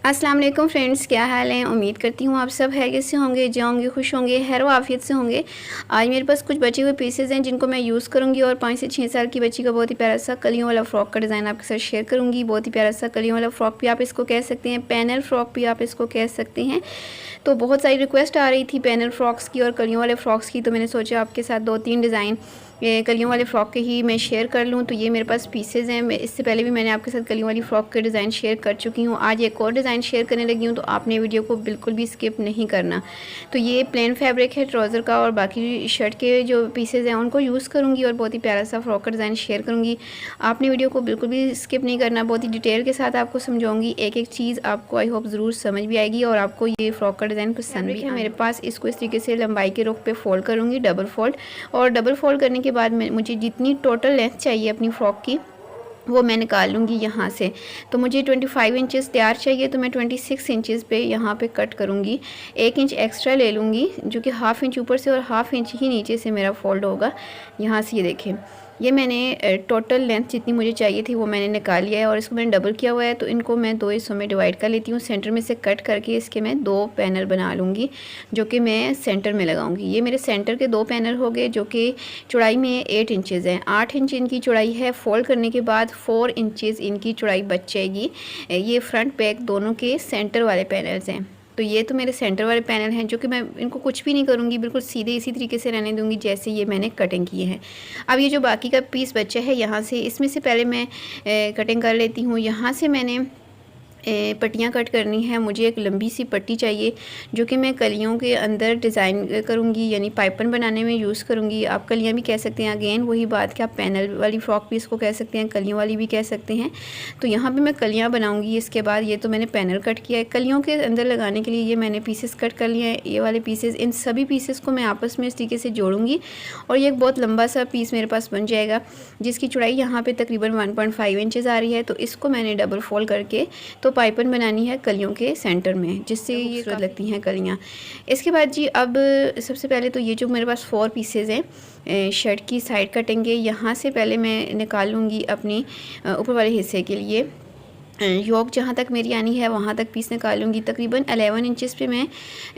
अस्सलाम वालेकुम फ्रेंड्स, क्या हाल है। उम्मीद करती हूँ आप सब खैरियत से होंगे, जाओगे खुश होंगे, खैर आफियत से होंगे। आज मेरे पास कुछ बचे हुए पीसेज हैं जिनको मैं यूज़ करूँगी और 5 से 6 साल की बच्ची का बहुत ही प्यारा सा कलियों वाला फ़्रॉक का डिज़ाइन आपके साथ शेयर करूँगी। बहुत ही प्यारा सा कलियों वाला फ़्रॉक भी आप इसको कह सकते हैं, पैनल फ़्रॉक भी आप इसको कह सकते हैं। तो बहुत सारी रिक्वेस्ट आ रही थी पैनल फ़्रॉक्स की और कलियों वाले फ़्रॉक्स की, तो मैंने सोचा आपके साथ 2-3 डिज़ाइन कलियों वाले फ़्रॉक के ही मैं शेयर कर लूँ। तो ये मेरे पास पीसेज हैं। इससे पहले भी मैंने आपके साथ कलियों वाली फ़्रॉक के डिज़ाइन शेयर कर चुकी हूँ। आज एक और डिज़ाइन शेयर करने लगी हूँ, तो आपने वीडियो को बिल्कुल भी स्किप नहीं करना। तो ये प्लेन फैब्रिक है ट्राउज़र का और बाकी शर्ट के जो पीसेज हैं उनको यूज़ करूँगी और बहुत ही प्यारा सा फ़्रॉक का डिज़ाइन शेयर करूँगी। आपने वीडियो को बिल्कुल भी स्किप नहीं करना, बहुत ही डिटेल के साथ आपको समझाऊँगी। एक एक चीज़ आपको आई होप ज़रूर समझ भी आएगी और आपको ये फ़्रॉक का डिज़ाइन पसंद भी है। मेरे पास इसको इस तरीके से लंबाई के रुख पे फ़ोल्ड करूँगी, डबल फ़ोल्ड। और डबल फ़ोल्ड करने के बाद मुझे जितनी टोटल लेंथ चाहिए अपनी फ़्रॉक की वो मैं निकाल लूँगी यहाँ से। तो मुझे 25 इंचेस तैयार चाहिए, तो मैं 26 इंचेस पे यहाँ पे कट करूँगी। 1 इंच एक्स्ट्रा ले लूँगी जो कि हाफ़ इंच ऊपर से और हाफ़ इंच ही नीचे से मेरा फ़ोल्ड होगा। यहाँ से ये देखें, ये मैंने टोटल लेंथ जितनी मुझे चाहिए थी वो मैंने निकाल लिया है और इसको मैंने डबल किया हुआ है। तो इनको मैं 2 हिस्सों में डिवाइड कर लेती हूँ। सेंटर में से कट करके इसके मैं 2 पैनल बना लूँगी जो कि मैं सेंटर में लगाऊंगी। ये मेरे सेंटर के 2 पैनल हो गए जो कि चौड़ाई में 8 इंचेस हैं। 8 इंच इनकी चौड़ाई है। फोल्ड करने के बाद 4 इंचेस इनकी चौड़ाई बच जाएगी। ये फ्रंट बैक दोनों के सेंटर वाले पैनल्स हैं। तो ये तो मेरे सेंटर वाले पैनल हैं जो कि मैं इनको कुछ भी नहीं करूँगी, बिल्कुल सीधे इसी तरीके से रहने दूँगी जैसे ये मैंने कटिंग किए हैं। अब ये जो बाकी का पीस बचा है यहाँ से, इसमें से पहले मैं कटिंग कर लेती हूँ। यहाँ से मैंने पट्टियाँ कट करनी है। मुझे एक लंबी सी पट्टी चाहिए जो कि मैं कलियों के अंदर डिज़ाइन करूँगी, यानी पाइपन बनाने में यूज़ करूँगी। आप कलियाँ भी कह सकते हैं, अगेन वही बात कि आप पैनल वाली फ़्रॉक भी इसको कह सकते हैं, कलियों वाली भी कह सकते हैं। तो यहाँ पे मैं कलियाँ बनाऊँगी। इसके बाद ये तो मैंने पैनल कट किया है। कलियों के अंदर लगाने के लिए ये मैंने पीसेस कट कर लिए हैं। ये वाले पीसेस, इन सभी पीसेस को मैं आपस में इस तरीके से जोड़ूँगी और ये एक बहुत लंबा सा पीस मेरे पास बन जाएगा जिसकी चौड़ाई यहाँ पर तकरीबन 1.5 इंचेस आ रही है। तो इसको मैंने डबल फोल्ड करके तो पाइपन बनानी है कलियों के सेंटर में, जिससे ये खूबसूरत लगती हैं कलियाँ। इसके बाद जी अब सबसे पहले तो ये जो मेरे पास 4 पीसेज हैं शर्ट की साइड कटेंगे। यहाँ से पहले मैं निकाल लूँगी अपनी ऊपर वाले हिस्से के लिए योक, जहाँ तक मेरी आनी है वहाँ तक पीस निकाल लूँगी। तकरीबन 11 इंचेस पे मैं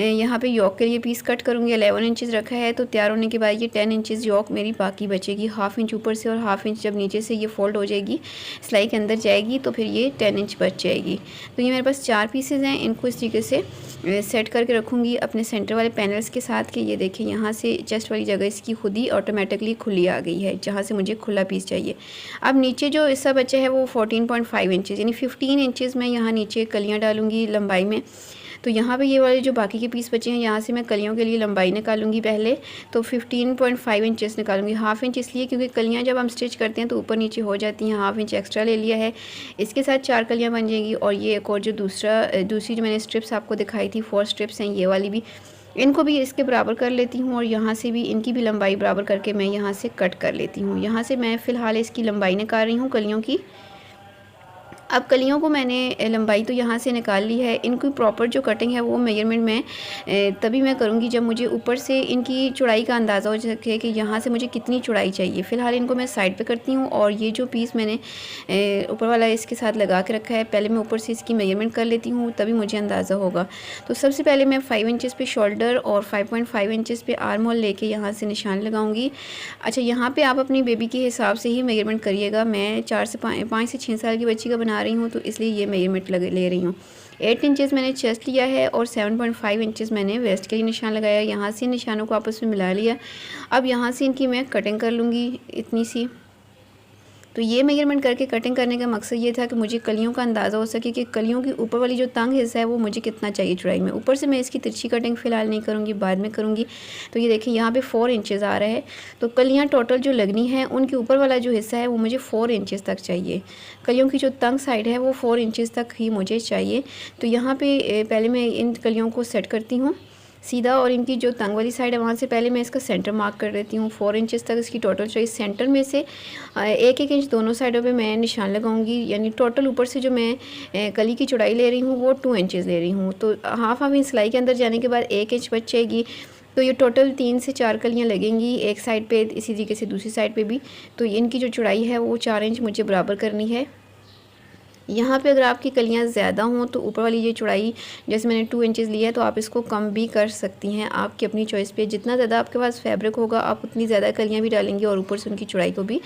यहाँ पे योक के लिए पीस कट करूँगी। 11 इंचेस रखा है, तो तैयार होने के बाद ये 10 इंचेस योक मेरी बाकी बचेगी। हाफ़ इंच ऊपर से और हाफ़ इंच जब नीचे से ये फोल्ड हो जाएगी, सिलाई के अंदर जाएगी, तो फिर ये 10 इंच बच जाएगी। तो ये मेरे पास 4 पीसेज हैं। इनको इस तरीके से सेट करके रखूँगी अपने सेंटर वाले पैनल्स के साथ कि ये देखें यहाँ से चेस्ट वाली जगह इसकी खुद ही ऑटोमेटिकली खुली आ गई है जहाँ से मुझे खुला पीस चाहिए। अब नीचे जो हिस्सा बचा है वो 14.5 इंचेस यानी 15 इंचेस मैं यहाँ नीचे कलियाँ डालूँगी लंबाई में। तो यहाँ पे ये वाले जो बाकी के पीस बचे हैं यहाँ से मैं कलियों के लिए लंबाई निकालूंगी पहले। तो 15.5 इंचेस निकालूंगी। हाफ़ इंच इसलिए क्योंकि कलियाँ जब हम स्टिच करते हैं तो ऊपर नीचे हो जाती हैं। हाफ़ इंच एक्स्ट्रा ले लिया है। इसके साथ 4 कलियाँ बन जाएंगी। और ये एक और जो दूसरी जो मैंने स्ट्रिप्स आपको दिखाई थी, 4 स्ट्रिप्स हैं, ये वाली भी, इनको भी इसके बराबर कर लेती हूँ और यहाँ से भी इनकी भी लंबाई बराबर करके मैं यहाँ से कट कर लेती हूँ। यहाँ से मैं फ़िलहाल इसकी लंबाई निकाल रही हूँ कलियों की। अब कलियों को मैंने लंबाई तो यहाँ से निकाल ली है। इनकी प्रॉपर जो कटिंग है वो मेजरमेंट में तभी मैं करूँगी जब मुझे ऊपर से इनकी चौड़ाई का अंदाज़ा हो सके कि यहाँ से मुझे कितनी चौड़ाई चाहिए। फ़िलहाल इनको मैं साइड पे करती हूँ और ये जो पीस मैंने ऊपर वाला इसके साथ लगा के रखा है, पहले मैं ऊपर से इसकी मेजरमेंट कर लेती हूँ, तभी मुझे अंदाज़ा होगा। तो सबसे पहले मैं 5 इंचेस पे शोल्डर और 5.5 इंचेस पे आर्म होल लेके यहाँ से निशान लगाऊंगी। अच्छा, यहाँ पे आप अपनी बेबी के हिसाब से ही मेजरमेंट करिएगा। मैं 5 से 6 साल की बच्ची का बना रही हूँ, तो इसलिए ये मेजरमेंट ले रही हूँ। 8 इंचेस मैंने चेस्ट लिया है और 7.5 इंचेस मैंने वेस्ट के लिए निशान लगाया। यहाँ से निशानों को आपस में मिला लिया। अब यहाँ से इनकी मैं कटिंग कर लूँगी इतनी सी। तो ये मेजरमेंट करके कटिंग करने का मकसद ये था कि मुझे कलियों का अंदाज़ा हो सके कि कलियों की ऊपर वाली जो तंग हिस्सा है वो मुझे कितना चाहिए चौड़ाई में। ऊपर से मैं इसकी तिरछी कटिंग फ़िलहाल नहीं करूँगी, बाद में करूँगी। तो ये देखिए यहाँ पे 4 इंचेस आ रहा है। तो कलियाँ टोटल जो लगनी है उनके ऊपर वाला जो हिस्सा है वो मुझे 4 इंचेस तक चाहिए। कलियों की जो तंग साइड है वो 4 इंचेस तक ही मुझे चाहिए। तो यहाँ पर पहले मैं इन कलियों को सेट करती हूँ सीधा, और इनकी जो तंग वाली साइड है वहाँ से पहले मैं इसका सेंटर मार्क कर देती हूँ। 4 इंचेस तक इसकी टोटल चाहिए। सेंटर में से 1-1 इंच दोनों साइडों पे मैं निशान लगाऊंगी, यानी टोटल ऊपर से जो मैं कली की चौड़ाई ले रही हूँ वो 2 इंचेस ले रही हूँ। तो हाफ इंच सिलाई के अंदर जाने के बाद 1 इंच बच जाएगी। तो ये टोटल 3 से 4 कलियाँ लगेंगी एक साइड पे, इसी तरीके से दूसरी साइड पे भी। तो इनकी जो चौड़ाई है वो 4 इंच मुझे बराबर करनी है। यहाँ पे अगर आपकी कलियाँ ज़्यादा हों तो ऊपर वाली ये चौड़ाई जैसे मैंने 2 इंचेस लिया है तो आप इसको कम भी कर सकती हैं, आपकी अपनी चॉइस पे। जितना ज़्यादा आपके पास फैब्रिक होगा आप उतनी ज़्यादा कलियाँ भी डालेंगी और ऊपर से उनकी चौड़ाई को भी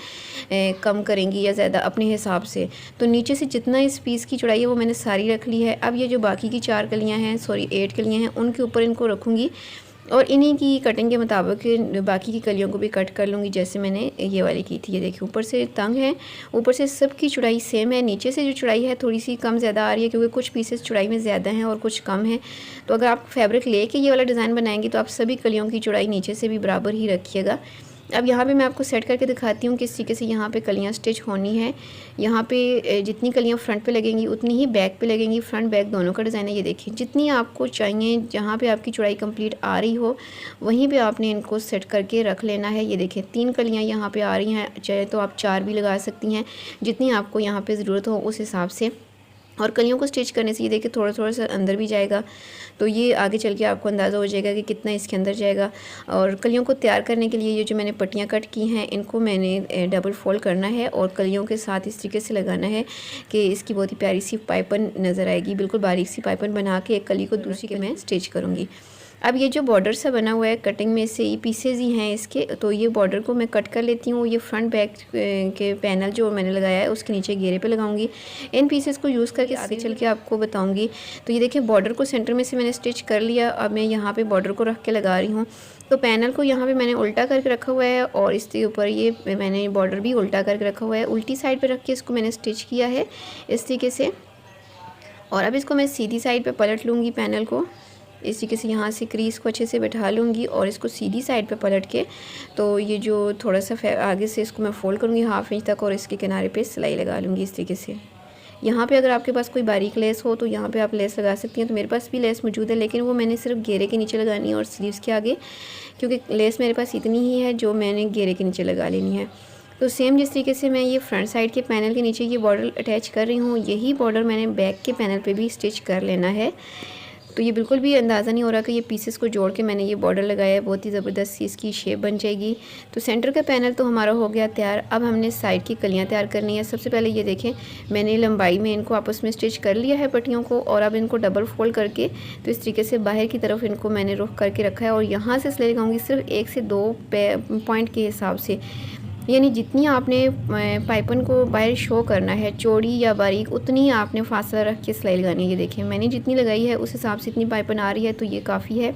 कम करेंगी या ज़्यादा अपने हिसाब से। तो नीचे से जितना इस पीस की चौड़ाई है वो मैंने सारी रख ली है। अब ये जो बाकी की 4 कलियाँ हैं, सॉरी 8 कलियाँ हैं, उनके ऊपर इनको रखूँगी और इन्हीं की कटिंग के मुताबिक बाकी की कलियों को भी कट कर लूँगी जैसे मैंने ये वाली की थी। ये देखिए ऊपर से तंग है, ऊपर से सबकी चौड़ाई सेम है। नीचे से जो चौड़ाई है थोड़ी सी कम ज़्यादा आ रही है क्योंकि कुछ पीसेस चौड़ाई में ज़्यादा हैं और कुछ कम है। तो अगर आप फैब्रिक लेके ये वाला डिज़ाइन बनाएंगी तो आप सभी कलियों की चौड़ाई नीचे से भी बराबर ही रखिएगा। अब यहाँ पे मैं आपको सेट करके दिखाती हूँ किस तरीके से यहाँ पे कलियाँ स्टिच होनी है। यहाँ पे जितनी कलियाँ फ्रंट पे लगेंगी उतनी ही बैक पे लगेंगी। फ्रंट बैक दोनों का डिज़ाइन है। ये देखिए जितनी आपको चाहिए, जहाँ पे आपकी चौड़ाई कंप्लीट आ रही हो वहीं पे आपने इनको सेट करके रख लेना है। ये देखिए 3 कलियाँ यहाँ पे आ रही हैं, चाहे तो आप 4 भी लगा सकती हैं, जितनी आपको यहाँ पे ज़रूरत हो उस हिसाब से। और कलियों को स्टिच करने से ये देखिए थोड़ा थोड़ा सा अंदर भी जाएगा, तो ये आगे चल के आपको अंदाज़ा हो जाएगा कि कितना इसके अंदर जाएगा। और कलियों को तैयार करने के लिए ये जो मैंने पट्टियाँ कट की हैं इनको मैंने डबल फोल्ड करना है और कलियों के साथ इस तरीके से लगाना है कि इसकी बहुत ही प्यारी सी पाइपन नज़र आएगी। बिल्कुल बारीक सी पाइपन बना के एक कली को दूसरी के मैं स्टिच करूँगी। अब ये जो बॉर्डर सा बना हुआ है कटिंग में से ये पीसेज ही हैं इसके, तो ये बॉर्डर को मैं कट कर लेती हूँ। ये फ्रंट बैक के पैनल जो मैंने लगाया है उसके नीचे घेरे पे लगाऊंगी। इन पीसेस को यूज़ करके आगे चल के आपको बताऊंगी। तो ये देखिए बॉर्डर को सेंटर में से मैंने स्टिच कर लिया। अब मैं यहाँ पे बॉर्डर को रख के लगा रही हूँ। तो पैनल को यहाँ पे मैंने उल्टा करके रखा हुआ है और इसके ऊपर ये मैंने बॉर्डर भी उल्टा करके रखा हुआ है। उल्टी साइड पर रख के इसको मैंने स्टिच किया है इस तरीके से। और अब इसको मैं सीधी साइड पर पलट लूँगी पैनल को इस तरीके से, यहाँ से क्रीज़ को अच्छे से बैठा लूँगी और इसको सीधी साइड पे पलट के तो ये जो थोड़ा सा आगे से इसको मैं फोल्ड करूँगी 1/2 इंच तक और इसके किनारे पे सिलाई लगा लूँगी इस तरीके से। यहाँ पे अगर आपके पास कोई बारीक लेस हो तो यहाँ पे आप लेस लगा सकती हैं। तो मेरे पास भी लेस मौजूद है लेकिन वो मैंने सिर्फ घेरे के नीचे लगानी है और स्लीव्स के आगे, क्योंकि लेस मेरे पास इतनी ही है जो मैंने घेरे के नीचे लगा लेनी है। तो सेम जिस तरीके से मैं ये फ्रंट साइड के पैनल के नीचे ये बॉर्डर अटैच कर रही हूँ, यही बॉर्डर मैंने बैक के पैनल पे भी स्टिच कर लेना है। तो ये बिल्कुल भी अंदाज़ा नहीं हो रहा कि ये पीसेस को जोड़ के मैंने ये बॉर्डर लगाया है, बहुत ही ज़बरदस्त सी इसकी शेप बन जाएगी। तो सेंटर का पैनल तो हमारा हो गया तैयार। अब हमने साइड की कलियाँ तैयार करनी है। सबसे पहले ये देखें मैंने लंबाई में इनको आपस में स्टिच कर लिया है पट्टियों को और अब इनको डबल फोल्ड करके तो इस तरीके से बाहर की तरफ इनको मैंने रुख करके रखा है और यहाँ से सिलाई लगाऊंगी सिर्फ 1 से 2 पॉइंट के हिसाब से, यानी जितनी आपने पाइपन को बाहर शो करना है चौड़ी या बारीक उतनी ही आपने फासला रख के सिलाई लगानी है। ये देखिए मैंने जितनी लगाई है उस हिसाब से इतनी पाइपन आ रही है तो ये काफ़ी है।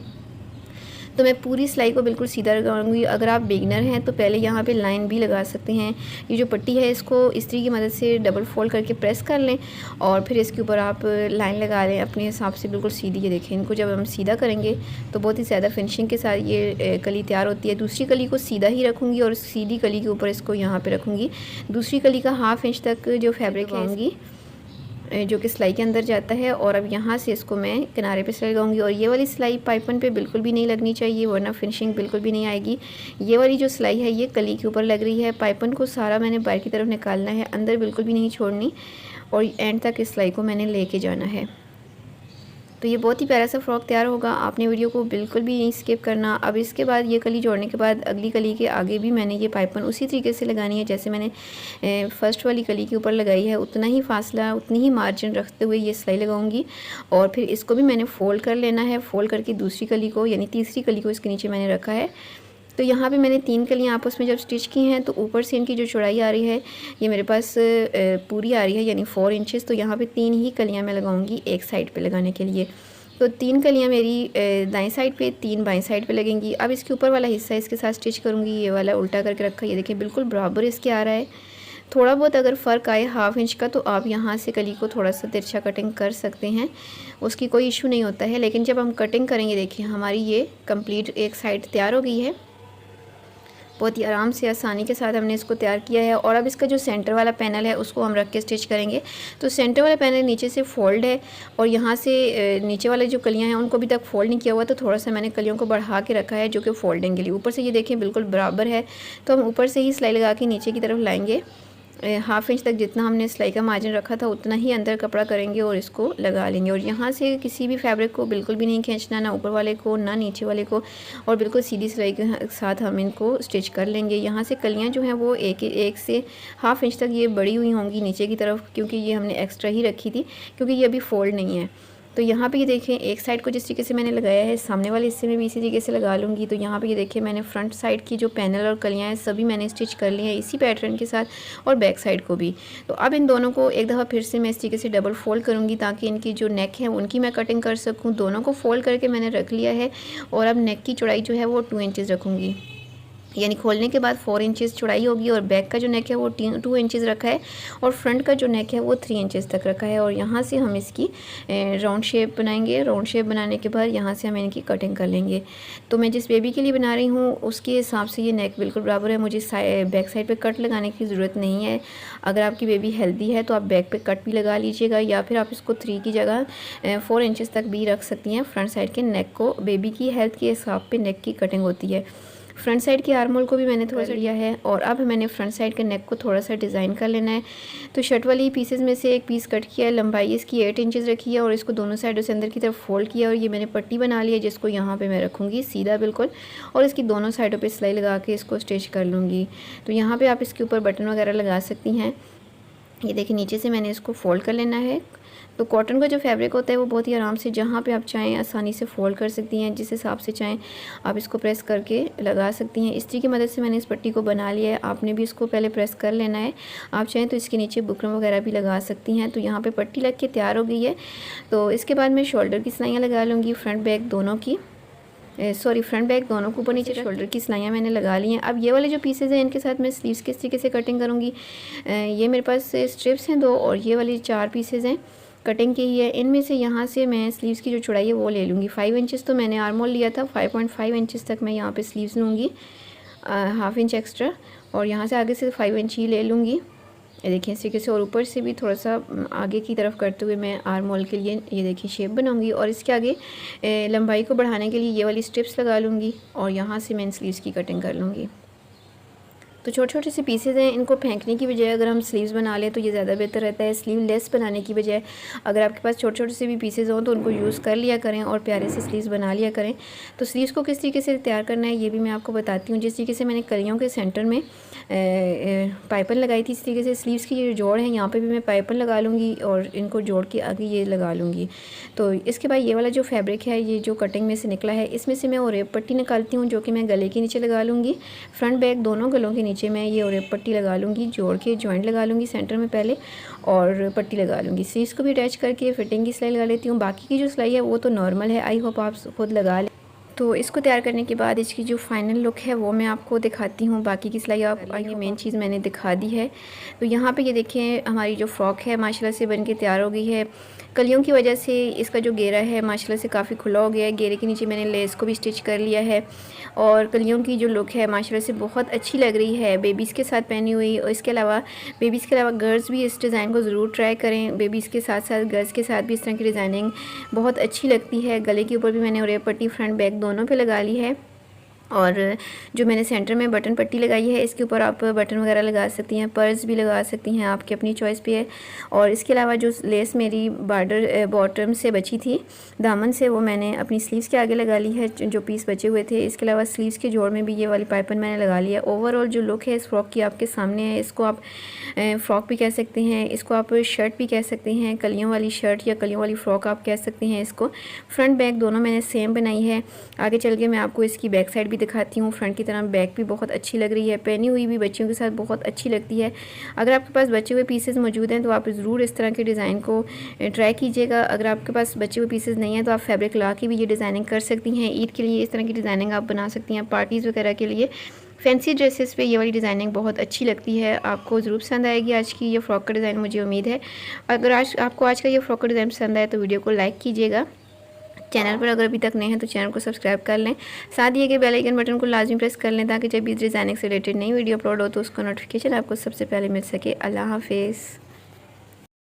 तो मैं पूरी सिलाई को बिल्कुल सीधा लगाऊंगी। अगर आप बिगनर हैं तो पहले यहाँ पे लाइन भी लगा सकते हैं। ये जो पट्टी है इसको इस्त्री की मदद से डबल फोल्ड करके प्रेस कर लें और फिर इसके ऊपर आप लाइन लगा लें अपने हिसाब से बिल्कुल सीधी। ये देखें इनको जब हम सीधा करेंगे तो बहुत ही ज़्यादा फिनिशिंग के साथ ये कली तैयार होती है। दूसरी कली को सीधा ही रखूँगी और सीधी कली के ऊपर इसको यहाँ पर रखूँगी। दूसरी कली का 1/2 इंच तक जो फैब्रिक लगाऊँगी जो कि सिलाई के अंदर जाता है और अब यहाँ से इसको मैं किनारे पे सिलाई लगाऊंगी। और ये वाली सिलाई पाइपन पे बिल्कुल भी नहीं लगनी चाहिए वरना फिनिशिंग बिल्कुल भी नहीं आएगी। ये वाली जो सिलाई है ये कली के ऊपर लग रही है। पाइपन को सारा मैंने बाहर की तरफ निकालना है, अंदर बिल्कुल भी नहीं छोड़नी और एंड तक इस सिलाई को मैंने लेके जाना है। तो ये बहुत ही प्यारा सा फ्रॉक तैयार होगा। आपने वीडियो को बिल्कुल भी नहीं स्किप करना। अब इसके बाद ये कली जोड़ने के बाद अगली कली के आगे भी मैंने ये पाइपन उसी तरीके से लगानी है जैसे मैंने फ़र्स्ट वाली कली के ऊपर लगाई है। उतना ही फासला उतनी ही मार्जिन रखते हुए ये सिलाई लगाऊंगी और फिर इसको भी मैंने फ़ोल्ड कर लेना है। फ़ोल्ड करके दूसरी कली को यानी तीसरी कली को इसके नीचे मैंने रखा है। तो यहाँ पे मैंने 3 कलियाँ आपस में जब स्टिच की हैं तो ऊपर से इनकी जो चौड़ाई आ रही है ये मेरे पास पूरी आ रही है यानी 4 इंचेस। तो यहाँ पे 3 ही कलियाँ मैं लगाऊंगी एक साइड पे लगाने के लिए। तो 3 कलियाँ मेरी दाएं साइड पे 3 बाएं साइड पे लगेंगी। अब इसके ऊपर वाला हिस्सा इसके साथ स्टिच करूँगी। ये वाला उल्टा करके रखा, ये देखिए बिल्कुल बराबर इसके आ रहा है। थोड़ा बहुत अगर फ़र्क आए 1/2 इंच का तो आप यहाँ से कली को थोड़ा सा तिरछा कटिंग कर सकते हैं, उसकी कोई इशू नहीं होता है। लेकिन जब हम कटिंग करेंगे देखिए हमारी ये कंप्लीट एक साइड तैयार हो गई है। बहुत ही आराम से आसानी के साथ हमने इसको तैयार किया है। और अब इसका जो सेंटर वाला पैनल है उसको हम रख के स्टिच करेंगे। तो सेंटर वाला पैनल नीचे से फोल्ड है और यहाँ से नीचे वाले जो कलियाँ हैं उनको अभी तक फोल्ड नहीं किया हुआ, तो थोड़ा सा मैंने कलियों को बढ़ा के रखा है जो कि फोल्डिंग के लिए। ऊपर से ये देखें बिल्कुल बराबर है, तो हम ऊपर से ही सिलाई लगा के नीचे की तरफ लाएंगे हाफ इंच तक जितना हमने सिलाई का मार्जिन रखा था उतना ही अंदर कपड़ा करेंगे और इसको लगा लेंगे। और यहाँ से किसी भी फैब्रिक को बिल्कुल भी नहीं खींचना, ना ऊपर वाले को ना नीचे वाले को, और बिल्कुल सीधी सिलाई के साथ हम इनको स्टिच कर लेंगे। यहाँ से कलियाँ जो हैं वो एक से हाफ इंच तक ये बड़ी हुई होंगी नीचे की तरफ, क्योंकि ये हमने एक्स्ट्रा ही रखी थी, क्योंकि ये अभी फोल्ड नहीं है। तो यहाँ पे ये देखें, एक साइड को जिस तरीके से मैंने लगाया है, सामने वाले हिस्से में भी इसी तरीके से लगा लूँगी। तो यहाँ पे ये देखिए, मैंने फ्रंट साइड की जो पैनल और कलियाँ हैं सभी मैंने स्टिच कर ली हैं इसी पैटर्न के साथ, और बैक साइड को भी। तो अब इन दोनों को एक दफ़ा फिर से मैं इस तरीके से डबल फोल्ड करूँगी, ताकि इनकी जो नेक है उनकी मैं कटिंग कर सकूँ। दोनों को फोल्ड करके मैंने रख लिया है, और अब नेक की चौड़ाई जो है वो 2 इंचज़ रखूँगी, यानी खोलने के बाद 4 इंचेस चौड़ाई होगी। और बैक का जो नेक है वो 2 इंचेस रखा है, और फ्रंट का जो नेक है वो 3 इंचेस तक रखा है। और यहाँ से हम इसकी राउंड शेप बनाएंगे। राउंड शेप बनाने के बाद यहाँ से हम इनकी कटिंग कर लेंगे। तो मैं जिस बेबी के लिए बना रही हूँ उसके हिसाब से ये नेक बिल्कुल बराबर है, मुझे बैक साइड पे कट लगाने की ज़रूरत नहीं है। अगर आपकी बेबी हेल्दी है तो आप बैक पे कट भी लगा लीजिएगा, या फिर आप इसको 3 की जगह 4 इंचेस तक भी रख सकती हैं। फ्रंट साइड के नेक को बेबी की हेल्थ के हिसाब पे नेक की कटिंग होती है। फ्रंट साइड के आर्म होल को भी मैंने थोड़ा सा लिया है, और अब मैंने फ्रंट साइड के नेक को थोड़ा सा डिज़ाइन कर लेना है। तो शर्ट वाली पीसेस में से एक पीस कट किया है, लंबाई इसकी 8 इंचेस रखी है, और इसको दोनों साइडों से अंदर की तरफ फोल्ड किया, और ये मैंने पट्टी बना ली है जिसको यहाँ पे मैं रखूँगी सीधा बिल्कुल, और इसकी दोनों साइडों पे सिलाई लगा के इसको स्टिच कर लूँगी। तो यहाँ पर आप इसके ऊपर बटन वगैरह लगा सकती हैं। ये देखिए, नीचे से मैंने इसको फोल्ड कर लेना है। तो कॉटन का जो फैब्रिक होता है वो बहुत ही आराम से जहाँ पे आप चाहें आसानी से फोल्ड कर सकती हैं, जिस हिसाब से चाहें आप इसको प्रेस करके लगा सकती हैं। इस्त्री की मदद से मैंने इस पट्टी को बना लिया है, आपने भी इसको पहले प्रेस कर लेना है। आप चाहें तो इसके नीचे बुकरम वगैरह भी लगा सकती हैं। तो यहाँ पे पट्टी लग के तैयार हो गई है। तो इसके बाद मैं शोल्डर की सिलाइयाँ लगा लूँगी, फ्रंट बैक दोनों की, फ्रंट बैक दोनों को ऊपर नीचे शोल्डर की सिलाइयाँ मैंने लगा ली हैं। अब ये वाले जो पीसेज हैं इनके साथ मैं स्लीव्स किस तरीके से कटिंग करूँगी। ये मेरे पास स्ट्रिप्स हैं 2, और ये वाली 4 पीसेज हैं कटिंग की ही है। इनमें से यहाँ से मैं स्लीव्स की जो चौड़ाई है वो ले लूँगी 5 इंचेस। तो मैंने आर्म होल लिया था, 5.5 इंचेस तक मैं यहाँ पे स्लीव्स लूँगी, हाफ इंच एक्स्ट्रा, और यहाँ से आगे से 5 इंच ही ले लूँगी। ये देखिए, इस तरीके से, और ऊपर से भी थोड़ा सा आगे की तरफ करते हुए मैं आर्म होल के लिए ये देखिए शेप बनाऊंगी। और इसके आगे लंबाई को बढ़ाने के लिए ये वाली स्ट्रिप्स लगा लूँगी, और यहाँ से मैं स्लीव्स की कटिंग कर लूँगी। तो छोटे छोटे से पीसेज हैं, इनको फेंकने की बजाय अगर हम स्लीव्स बना लें तो ये ज़्यादा बेहतर रहता है। स्लीव लेस बनाने की बजाय अगर आपके पास छोटे छोटे से भी पीसेज हों तो उनको यूज़ कर लिया करें और प्यारे से स्लीव्स बना लिया करें। तो स्लीव्स को किस तरीके से तैयार करना है ये भी मैं आपको बताती हूँ। जिस तरीके से मैंने कलियों के सेंटर में पाइपन लगाई थी, इस तरीके से स्लीव्स की जो जोड़ है यहाँ पे भी मैं पाइपन लगा लूँगी और इनको जोड़ के आगे ये लगा लूँगी। तो इसके बाद ये वाला जो फैब्रिक है, ये जो कटिंग में से निकला है, इसमें से मैं ओरेप पट्टी निकालती हूँ जो कि मैं गले के नीचे लगा लूँगी। फ्रंट बैक दोनों गलों के नीचे मैं ये ओरेप पट्टी लगा लूँगी, जोड़ के जॉइंट लगा लूँगी सेंटर में पहले और पट्टी लगा लूँगी। स्लीव्स को भी अटैच करके फिटिंग की सिलाई लगा लेती हूँ। बाकी की जो सिलाई है वो तो नॉर्मल है, आई होप आप खुद लगा लें। तो इसको तैयार करने के बाद इसकी जो फाइनल लुक है वो मैं आपको दिखाती हूँ। बाकी की सिलाई आप ये मेन चीज़ मैंने दिखा दी है। तो यहाँ पे ये देखें, हमारी जो फ्रॉक है माशाल्लाह से बन के तैयार हो गई है। कलियों की वजह से इसका जो घेरा है माशाल्लाह से काफ़ी खुला हो गया है। घेरे के नीचे मैंने लेस को भी स्टिच कर लिया है और कलियों की जो लुक है माशाल्लाह से बहुत अच्छी लग रही है बेबीज़ के साथ पहनी हुई। और इसके अलावा बेबीज़ के अलावा गर्ल्स भी इस डिज़ाइन को ज़रूर ट्राई करें। बेबीज़ के साथ साथ गर्ल्स के साथ भी इस तरह की डिज़ाइनिंग बहुत अच्छी लगती है। गले के ऊपर भी मैंने ओरेप पट्टी फ्रंट बैक दोनों पे लगा ली है और जो मैंने सेंटर में बटन पट्टी लगाई है इसके ऊपर आप बटन वगैरह लगा सकती हैं, पर्स भी लगा सकती हैं, आपकी अपनी चॉइस पे है। और इसके अलावा जो लेस मेरी बॉर्डर बॉटम से बची थी दामन से, वो मैंने अपनी स्लीव्स के आगे लगा ली है जो पीस बचे हुए थे। इसके अलावा स्लीव्स के जोड़ में भी ये वाली पाइपन मैंने लगा लिया। ओवरऑल जो लुक है इस फ्रॉक की आपके सामने है। इसको आप फ़्रॉक भी कह सकते हैं, इसको आप शर्ट भी कह सकते हैं, कलियों वाली शर्ट या कलियों वाली फ़्रॉक आप कह सकते हैं इसको। फ्रंट बैक दोनों मैंने सेम बनाई है। आगे चल के मैं आपको इसकी बैक साइड भी दिखाती हूँ। फ्रंट की तरह बैक भी बहुत अच्छी लग रही है, पहनी हुई भी बच्चियों के साथ बहुत अच्छी लगती है। अगर आपके पास बचे हुए पीसेस मौजूद हैं तो आप ज़रूर इस तरह के डिज़ाइन को ट्राई कीजिएगा। अगर आपके पास बचे हुए पीसेस नहीं हैं तो आप फैब्रिक ला के भी ये डिज़ाइनिंग कर सकती हैं। ईद के लिए इस तरह की डिज़ाइनिंग आप बना सकती हैं, पार्टीज़ वगैरह के लिए फैंसी ड्रेसेस पे ये वाली डिज़ाइनिंग बहुत अच्छी लगती है। आपको ज़रूर पसंद आएगी आज की ये फ़्रॉक का डिज़ाइन, मुझे उम्मीद है। अगर आपको आज का ये फ़्रॉक का डिज़ाइन पसंद आए तो वीडियो को लाइक कीजिएगा। चैनल पर अगर अभी तक नए हैं तो चैनल को सब्सक्राइब कर लें। साथ दिए गए बेल आइकन बटन को लाजमी प्रेस कर लें ताकि जब भी डिज़ाइनिंग से रिलेटेड नई वीडियो अपलोड हो तो उसका नोटिफिकेशन आपको सबसे पहले मिल सके। अल्लाह हाफिज़।